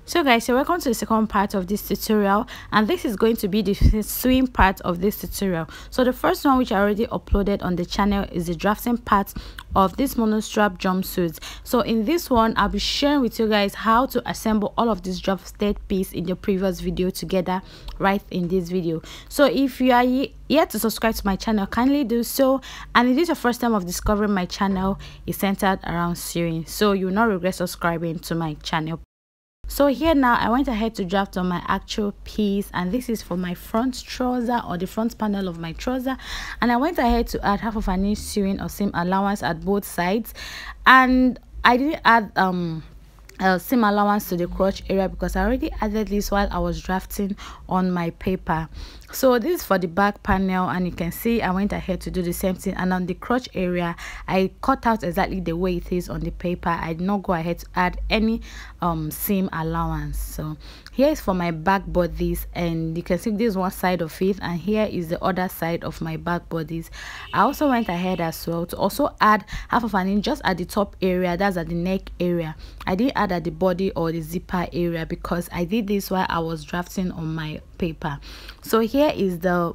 So guys, so welcome to the second part of this tutorial, and this is going to be the sewing part of this tutorial. So the first one, which I already uploaded on the channel, is the drafting part of this monostrap jumpsuit. So in this one, I'll be sharing with you guys how to assemble all of this drafted piece in the previous video together right in this video. So if you are yet to subscribe to my channel, kindly do so, and if this is your first time of discovering my channel, it's centered around sewing, so you will not regret subscribing to my channel. So here now, I went ahead to draft on my actual piece, and this is for my front trouser, or the front panel of my trouser, and I went ahead to add half of an inch sewing or seam allowance at both sides, and I didn't add seam allowance to the crotch area because I already added this while I was drafting on my paper. So this is for the back panel, and you can see I went ahead to do the same thing, and on the crotch area I cut out exactly the way it is on the paper. I did not go ahead to add any seam allowance. So here is for my back bodies, and you can see this one side of it, and here is the other side of my back bodies. I also went ahead as well to also add half of an inch just at the top area, that's at the neck area. I didn't add at the body or the zipper area because I did this while I was drafting on my paper. So here is the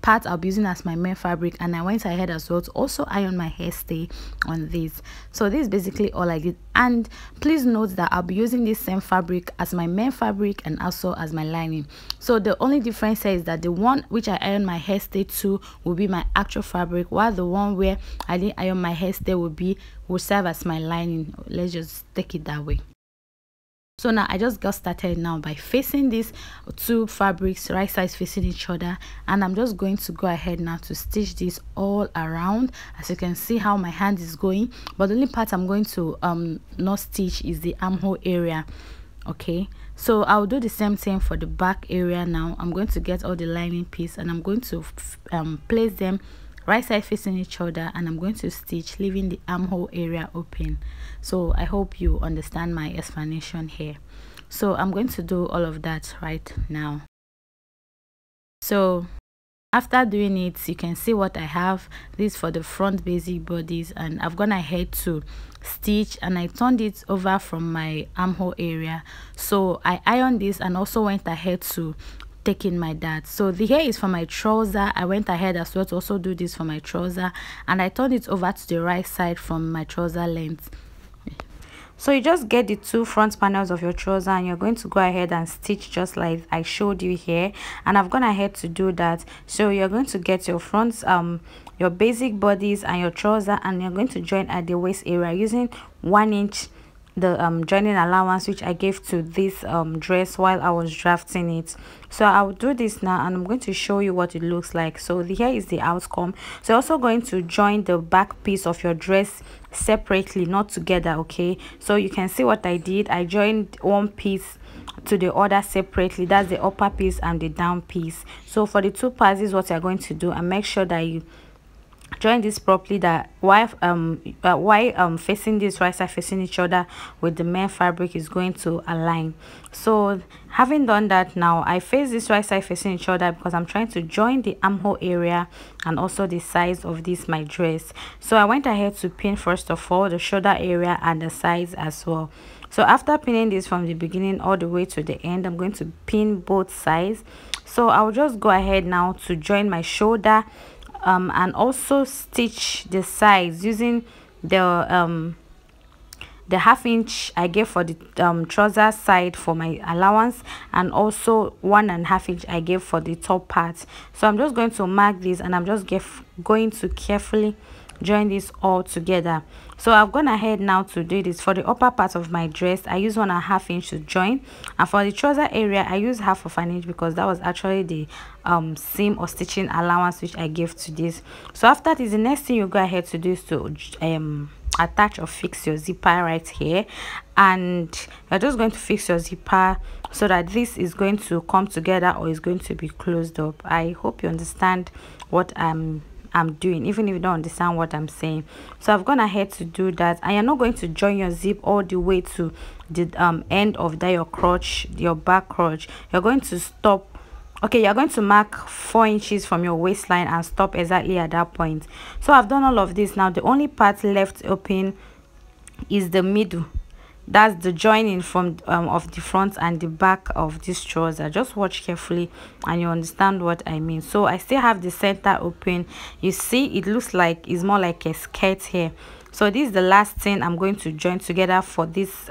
part I'll be using as my main fabric, and I went ahead as well to also iron my hairstay on this. So this is basically all I did, and please note that I'll be using this same fabric as my main fabric and also as my lining. So the only difference here is that the one which I iron my hairstay to will be my actual fabric, while the one where I didn't iron my hairstay will serve as my lining. Let's just take it that way. So now I just got started now by facing these two fabrics right sides facing each other, and I'm just going to go ahead now to stitch this all around. As you can see how my hand is going, but the only part I'm going to not stitch is the armhole area. Okay, so I'll do the same thing for the back area. Now I'm going to get all the lining piece, and I'm going to place them right side facing each other, and I'm going to stitch leaving the armhole area open. So I hope you understand my explanation here. So I'm going to do all of that right now. So after doing it, you can see what I have. This for the front basic bodies, and I've gone ahead to stitch, and I turned it over from my armhole area. So I ironed this and also went ahead to taking my dart. So the hair is for my trouser. I went ahead as well to also do this for my trouser, and I turned it over to the right side from my trouser length. So you just get the two front panels of your trouser, and you're going to go ahead and stitch just like I showed you here, and I've gone ahead to do that. So you're going to get your fronts, your basic bodies and your trouser, and you're going to join at the waist area using 1 inch the joining allowance which I gave to this dress while I was drafting it. So I'll do this now, and I'm going to show you what it looks like. So here is the outcome. So you're also going to join the back piece of your dress separately, not together. Okay, so you can see what I did. I joined one piece to the other separately, that's the upper piece and the down piece. So for the two parts, this is what you're going to do, and make sure that you join this properly, that while facing this right side facing each other with the main fabric is going to align. So having done that, now I face this right side facing each other because I'm trying to join the armhole area and also the size of this my dress. So I went ahead to pin first of all the shoulder area and the sides as well. So after pinning this from the beginning all the way to the end, I'm going to pin both sides. So I'll just go ahead now to join my shoulder and also stitch the sides using the half inch I gave for the trouser side for my allowance, and also 1.5 inch I gave for the top part. So I'm just going to mark this, and I'm just going to carefully join this all together. So I've gone ahead now to do this for the upper part of my dress. I use 1.5 inch to join, and for the trouser area I use half of an inch because that was actually the seam or stitching allowance which I gave to this. So after this, the next thing you go ahead to do is to attach or fix your zipper right here, and you're just going to fix your zipper so that this is going to come together or is going to be closed up. I hope you understand what I'm doing, even if you don't understand what I'm saying. So I've gone ahead to do that, and you're not going to join your zip all the way to the end of your crotch, your back crotch. You're going to stop. Okay, you're going to mark 4 inches from your waistline and stop exactly at that point. So I've done all of this. Now the only part left open is the middle. that's the joining from of the front and the back of this trouser. Just watch carefully and you understand what I mean. So I still have the center open. You see, it looks like it's more like a skirt here. So this is the last thing I'm going to join together for this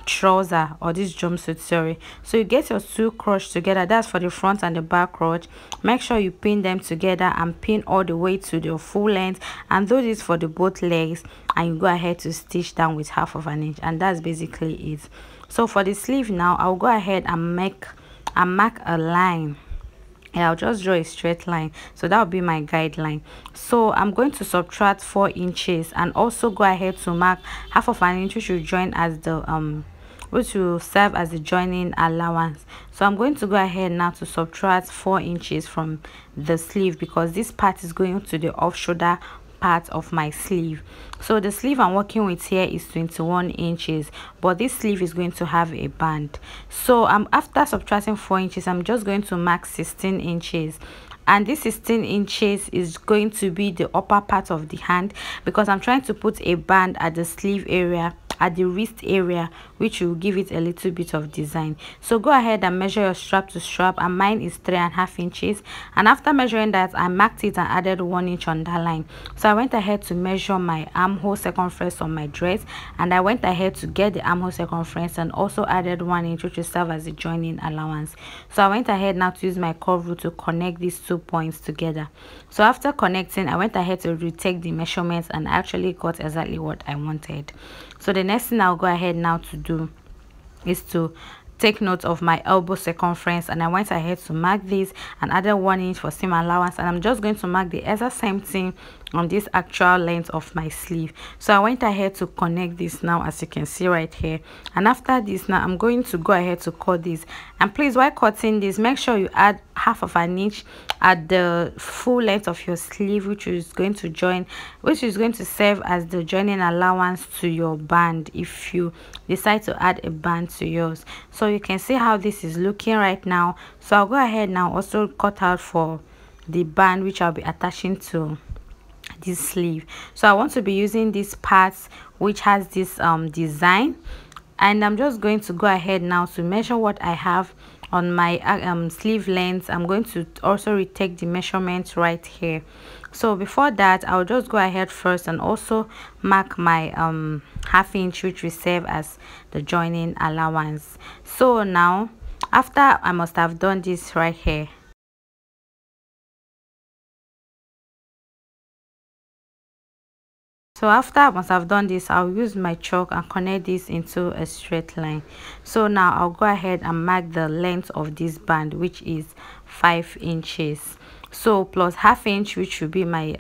trouser, or this jumpsuit, sorry. So you get your two crotch together, that's for the front and the back crotch. Make sure you pin them together and pin all the way to the full length, and do this for the both legs, and you go ahead to stitch down with 1/2 inch, and that's basically it. So for the sleeve now, I'll go ahead and mark a line. Yeah, I'll just draw a straight line, so that will be my guideline. So I'm going to subtract 4 inches and also go ahead to mark 1/2 inch, which will join as the which will serve as the joining allowance. So I'm going to go ahead now to subtract 4 inches from the sleeve, because this part is going to the off shoulder part of my sleeve. So the sleeve I'm working with here is 21 inches, but this sleeve is going to have a band. So after subtracting 4 inches, I'm just going to mark 16 inches, and this 16 inches is going to be the upper part of the hand, because I'm trying to put a band at the sleeve area, at the wrist area, which will give it a little bit of design. So go ahead and measure your strap to strap, and mine is 3.5 inches, and after measuring that, I marked it and added 1 inch on that line. So I went ahead to measure my armhole circumference on my dress, and I went ahead to get the armhole circumference and also added 1 inch, which will serve as the joining allowance. So I went ahead now to use my curve rule to connect these 2 points together. So after connecting, I went ahead to retake the measurements and actually got exactly what I wanted. So the next thing I'll go ahead now to do is to take note of my elbow circumference, and I went ahead to mark this and added 1 inch for seam allowance, and I'm just going to mark the exact same thing on this actual length of my sleeve. So I went ahead to connect this now, as you can see right here, and after this now I'm going to go ahead to cut this. And please, while cutting this, make sure you add 1/2 inch at the full length of your sleeve, which is going to serve as the joining allowance to your band if you decide to add a band to yours. So you can see how this is looking right now. So I'll go ahead now also cut out for the band, which I'll be attaching to this sleeve. So I want to be using this part which has this design, and I'm just going to go ahead now to measure what I have on my sleeve length. I'm going to also retake the measurements right here. So before that, I'll just go ahead first and also mark my 1/2 inch, which will serve as the joining allowance. So now, after I must have done this right here, so after I must have done this, I'll use my chalk and connect this into a straight line. So now I'll go ahead and mark the length of this band, which is 5 inches. So plus 1/2 inch, which will be my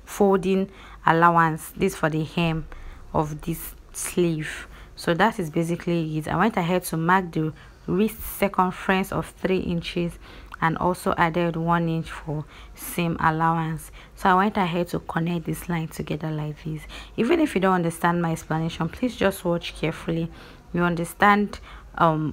folding allowance, this for the hem of this sleeve. So that is basically it. I went ahead to mark the wrist circumference of 3 inches and also added 1 inch for seam allowance. So I went ahead to connect this line together like this. Even if you don't understand my explanation, please just watch carefully. You understand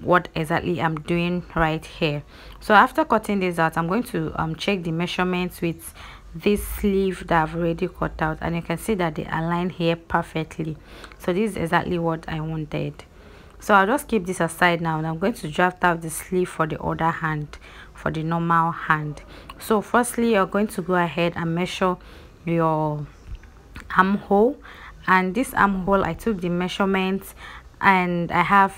what exactly I'm doing right here. So after cutting this out, I'm going to check the measurements with this sleeve that I've already cut out, and you can see that they align here perfectly. So this is exactly what I wanted. So I'll just keep this aside now, and I'm going to draft out the sleeve for the other hand, for the normal hand. So firstly, you're going to go ahead and measure your armhole, and this armhole, I took the measurements and I have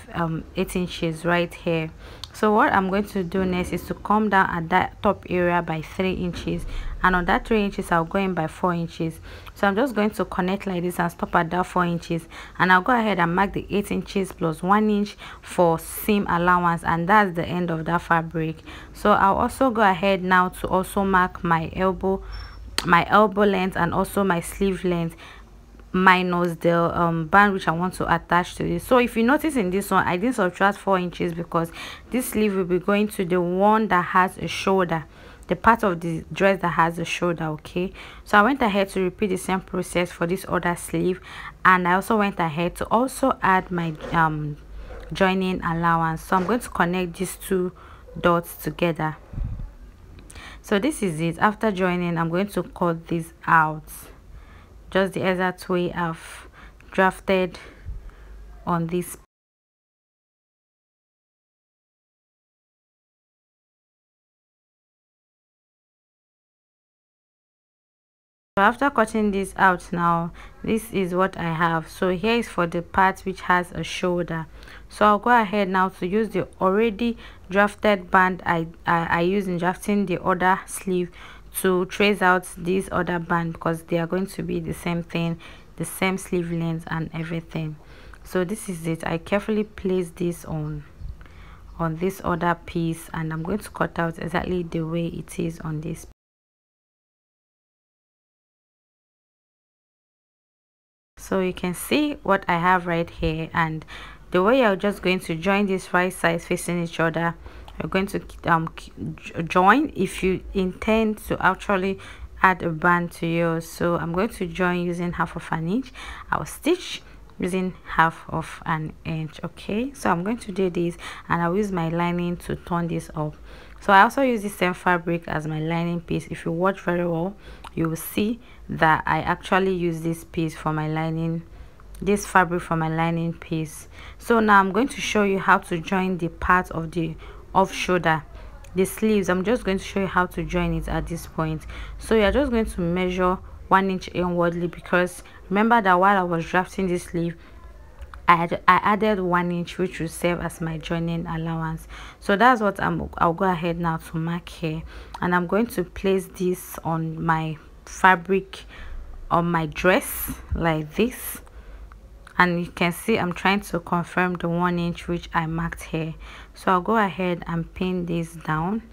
8 inches right here. So what I'm going to do next is to come down at that top area by 3 inches, and on that 3 inches I'll go in by 4 inches. So I'm just going to connect like this and stop at that 4 inches, and I'll go ahead and mark the 8 inches plus 1 inch for seam allowance, and that's the end of that fabric. So I'll also go ahead now to also mark my elbow length and also my sleeve length, minus the band which I want to attach to this. So if you notice in this one, I didn't subtract 4 inches because this sleeve will be going to the one that has a shoulder, the part of the dress that has a shoulder. Okay, so I went ahead to repeat the same process for this other sleeve, and I also went ahead to also add my joining allowance. So I'm going to connect these 2 dots together. So this is it. After joining, I'm going to cut this out just the exact way I've drafted on this. So after cutting this out now, this is what I have. So here is for the part which has a shoulder. So I'll go ahead now to use the already drafted band I use in drafting the other sleeve to trace out this other band, because they are going to be the same thing, the same sleeve length and everything. So this is it. I carefully place this on this other piece, and I'm going to cut out exactly the way it is on this. So you can see what I have right here, and the way you're just going to join these right sides facing each other. You're going to join if you intend to actually add a band to yours. So I'm going to join using half of an inch. I'll stitch using half of an inch. Okay, so I'm going to do this, and I'll use my lining to turn this up. So I also use the same fabric as my lining piece. If you watch very well, you will see that I actually use this piece for my lining, this fabric for my lining piece. So now I'm going to show you how to join the part of the off shoulder, the sleeves. I'm just going to show you how to join it at this point. So you're just going to measure 1 inch inwardly, because remember that while I was drafting this sleeve, I added 1 inch, which will serve as my joining allowance. So that's what I'll go ahead now to mark here, and I'm going to place this on my fabric on my dress like this. And you can see I'm trying to confirm the 1 inch which I marked here. So I'll go ahead and pin this down,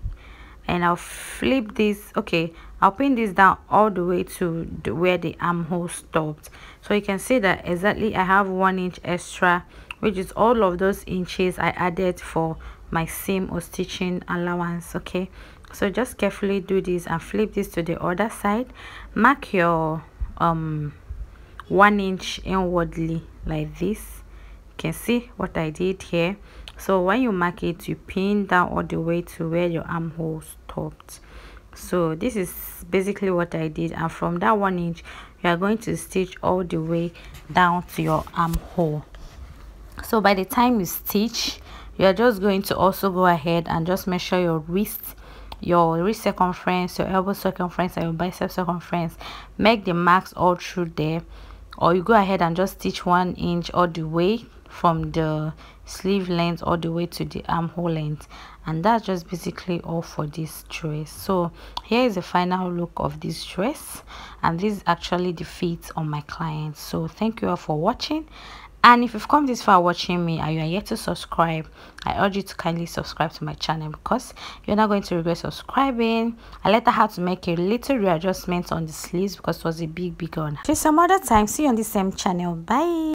and I'll flip this. Okay, I'll pin this down all the way to where the armhole stopped. So you can see that exactly I have 1 inch extra, which is all of those inches I added for my seam or stitching allowance. Okay, so just carefully do this and flip this to the other side. Mark your 1 inch inwardly like this. You can see what I did here. So when you mark it, you pin down all the way to where your armhole stopped. So this is basically what I did, and from that 1 inch you are going to stitch all the way down to your armhole. So by the time you stitch, you are just going to also go ahead and just measure your wrist circumference, your elbow circumference, and your bicep circumference. Make the marks all through there, or you go ahead and just stitch 1 inch all the way from the sleeve length all the way to the armhole length. And that's just basically all for this dress. So here is the final look of this dress, and this is actually the fit on my client. So thank you all for watching, and if you've come this far watching me and you are yet to subscribe, I urge you to kindly subscribe to my channel, because you're not going to regret subscribing. I later had to make a little readjustment on the sleeves because it was a big one. Till some other time, see you on the same channel. Bye.